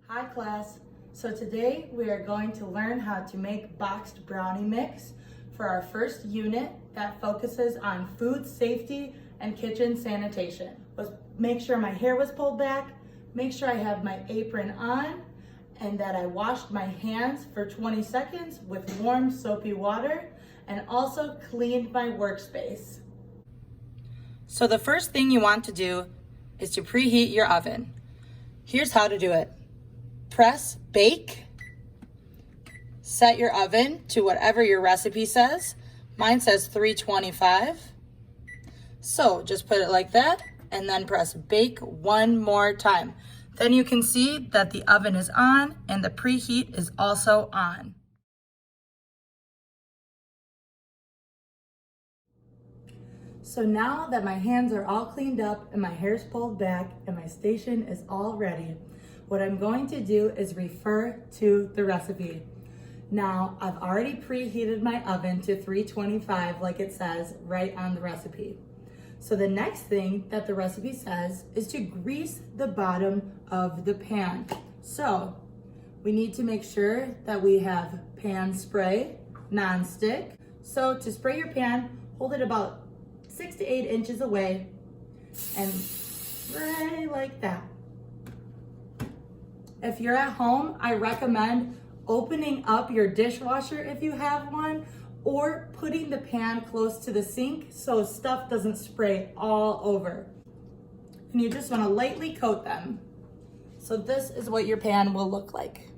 Hi class, so today we are going to learn how to make boxed brownie mix for our first unit that focuses on food safety and kitchen sanitation. Let's make sure my hair was pulled back, make sure I have my apron on, and that I washed my hands for 20 seconds with warm soapy water, and also cleaned my workspace. So the first thing you want to do is to preheat your oven. Here's how to do it. Press bake, set your oven to whatever your recipe says. Mine says 325. So just put it like that and then press bake one more time. Then you can see that the oven is on and the preheat is also on. So now that my hands are all cleaned up and my hair's pulled back and my station is all ready, what I'm going to do is refer to the recipe. Now, I've already preheated my oven to 325 like it says right on the recipe. So the next thing that the recipe says is to grease the bottom of the pan. So we need to make sure that we have pan spray, non-stick. So to spray your pan, hold it about 6 to 8 inches away and spray like that. If you're at home, I recommend opening up your dishwasher if you have one, or putting the pan close to the sink so stuff doesn't spray all over. And you just want to lightly coat them. So this is what your pan will look like.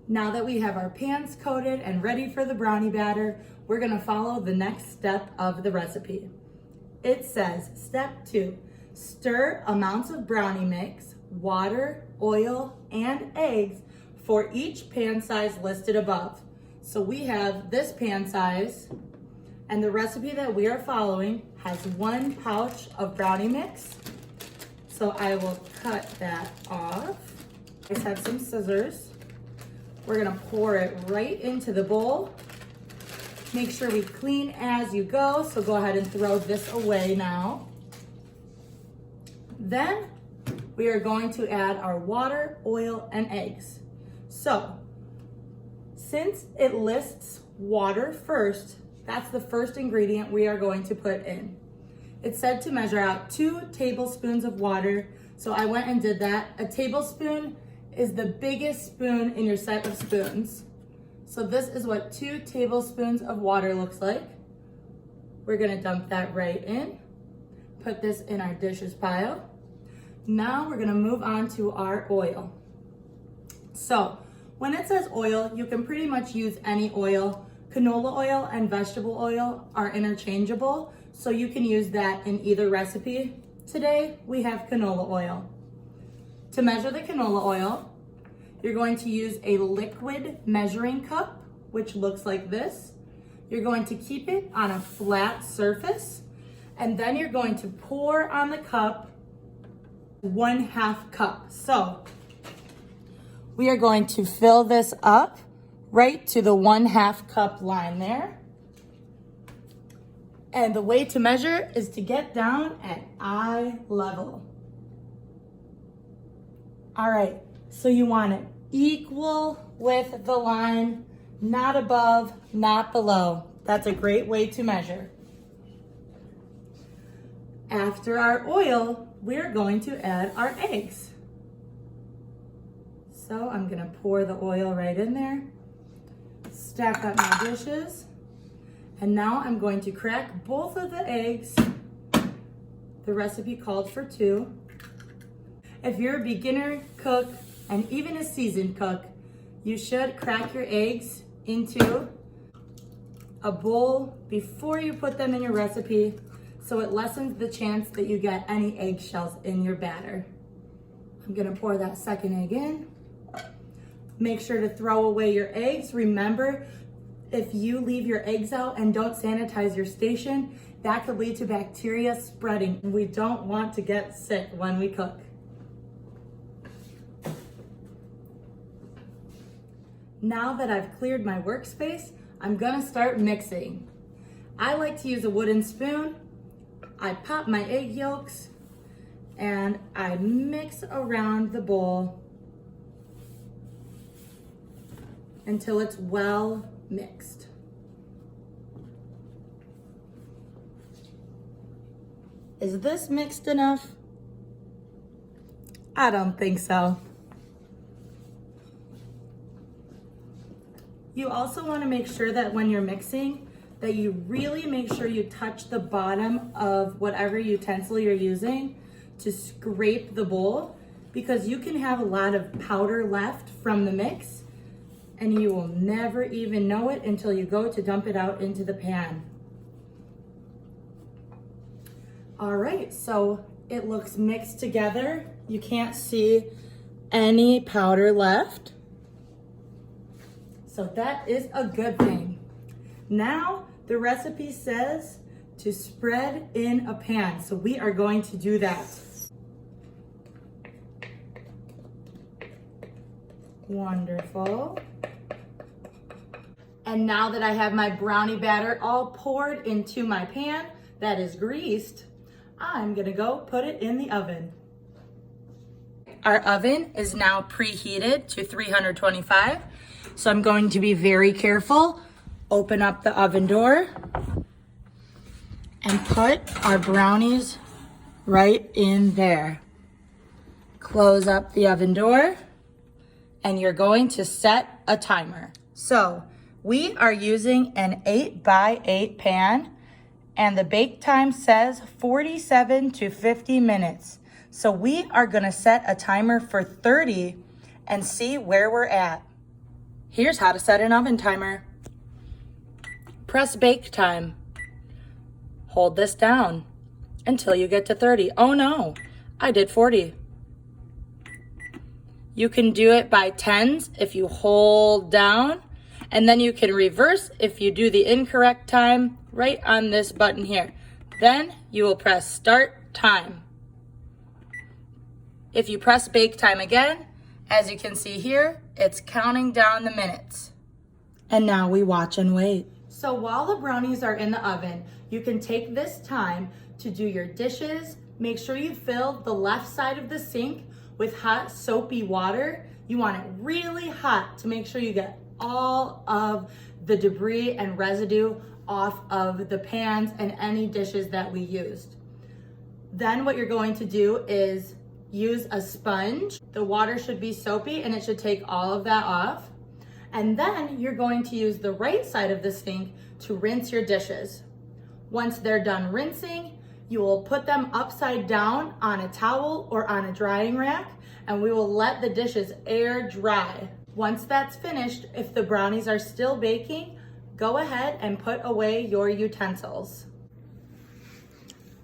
Now that we have our pans coated and ready for the brownie batter, we're going to follow the next step of the recipe. It says, step 2, stir amounts of brownie mix, water, oil, and eggs for each pan size listed above. So we have this pan size, and the recipe that we are following has 1 pouch of brownie mix. So I will cut that off. I just have some scissors. We're gonna pour it right into the bowl. Make sure we clean as you go, so go ahead and throw this away now. Then we are going to add our water, oil, and eggs. So, since it lists water first, that's the first ingredient we are going to put in. It said to measure out 2 tablespoons of water, so I went and did that. A tablespoon is the biggest spoon in your set of spoons. So this is what 2 tablespoons of water looks like. We're gonna dump that right in, put this in our dishes pile. Now we're gonna move on to our oil. So when it says oil, you can pretty much use any oil. Canola oil and vegetable oil are interchangeable, so you can use that in either recipe. Today, we have canola oil. To measure the canola oil, you're going to use a liquid measuring cup, which looks like this. You're going to keep it on a flat surface, and then you're going to pour on the cup 1/2 cup. So we are going to fill this up right to the 1/2 cup line there. And the way to measure is to get down at eye level. All right, so you want it equal with the line, not above, not below. That's a great way to measure. After our oil, we're going to add our eggs. So I'm gonna pour the oil right in there, stack up my dishes, and now I'm going to crack both of the eggs. The recipe called for 2. If you're a beginner cook and even a seasoned cook, you should crack your eggs into a bowl before you put them in your recipe, so it lessens the chance that you get any eggshells in your batter. I'm gonna pour that second egg in. Make sure to throw away your eggs. Remember, if you leave your eggs out and don't sanitize your station, that could lead to bacteria spreading. We don't want to get sick when we cook. Now that I've cleared my workspace, I'm gonna start mixing. I like to use a wooden spoon. I pop my egg yolks and I mix around the bowl until it's well mixed. Is this mixed enough? I don't think so. You also want to make sure that when you're mixing, that you really make sure you touch the bottom of whatever utensil you're using to scrape the bowl, because you can have a lot of powder left from the mix and you will never even know it until you go to dump it out into the pan. All right, so it looks mixed together. You can't see any powder left. So that is a good thing. Now, the recipe says to spread in a pan. So we are going to do that. Wonderful. And now that I have my brownie batter all poured into my pan that is greased, I'm gonna go put it in the oven. Our oven is now preheated to 325. So I'm going to be very careful. Open up the oven door and put our brownies right in there. Close up the oven door and you're going to set a timer. So we are using an 8x8 pan and the bake time says 47 to 50 minutes. So we are gonna set a timer for 30 and see where we're at. Here's how to set an oven timer. Press bake time. Hold this down until you get to 30. Oh no, I did 40. You can do it by tens if you hold down, and then you can reverse if you do the incorrect time right on this button here. Then you will press start time. If you press bake time again, as you can see here, it's counting down the minutes. And now we watch and wait. So while the brownies are in the oven, you can take this time to do your dishes. Make sure you fill the left side of the sink with hot soapy water. You want it really hot to make sure you get all of the debris and residue off of the pans and any dishes that we used. Then what you're going to do is use a sponge. The water should be soapy and it should take all of that off. And then you're going to use the right side of the sink to rinse your dishes. Once they're done rinsing, you will put them upside down on a towel or on a drying rack, and we will let the dishes air dry. Once that's finished, if the brownies are still baking, go ahead and put away your utensils.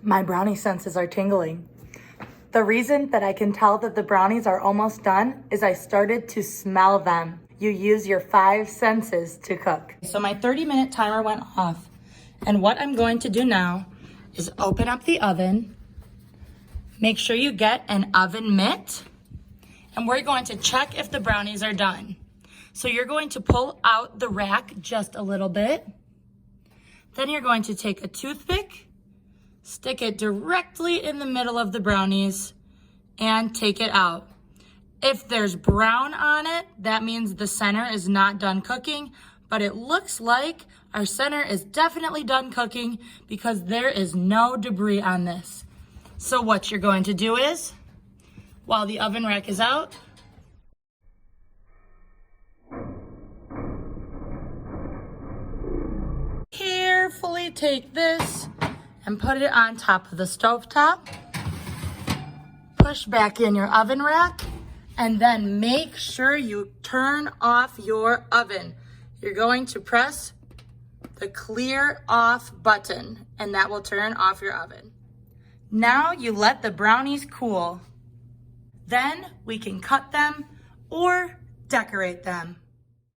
My brownie senses are tingling. The reason that I can tell that the brownies are almost done is I started to smell them. You use your 5 senses to cook. So my 30-minute timer went off. And what I'm going to do now is open up the oven. Make sure you get an oven mitt. And we're going to check if the brownies are done. So you're going to pull out the rack just a little bit. Then you're going to take a toothpick, stick it directly in the middle of the brownies, and take it out. If there's brown on it, that means the center is not done cooking, but it looks like our center is definitely done cooking because there is no debris on this. So what you're going to do is, while the oven rack is out, carefully take this and put it on top of the stovetop. Push back in your oven rack. And then make sure you turn off your oven. You're going to press the clear off button and that will turn off your oven. Now you let the brownies cool. Then we can cut them or decorate them.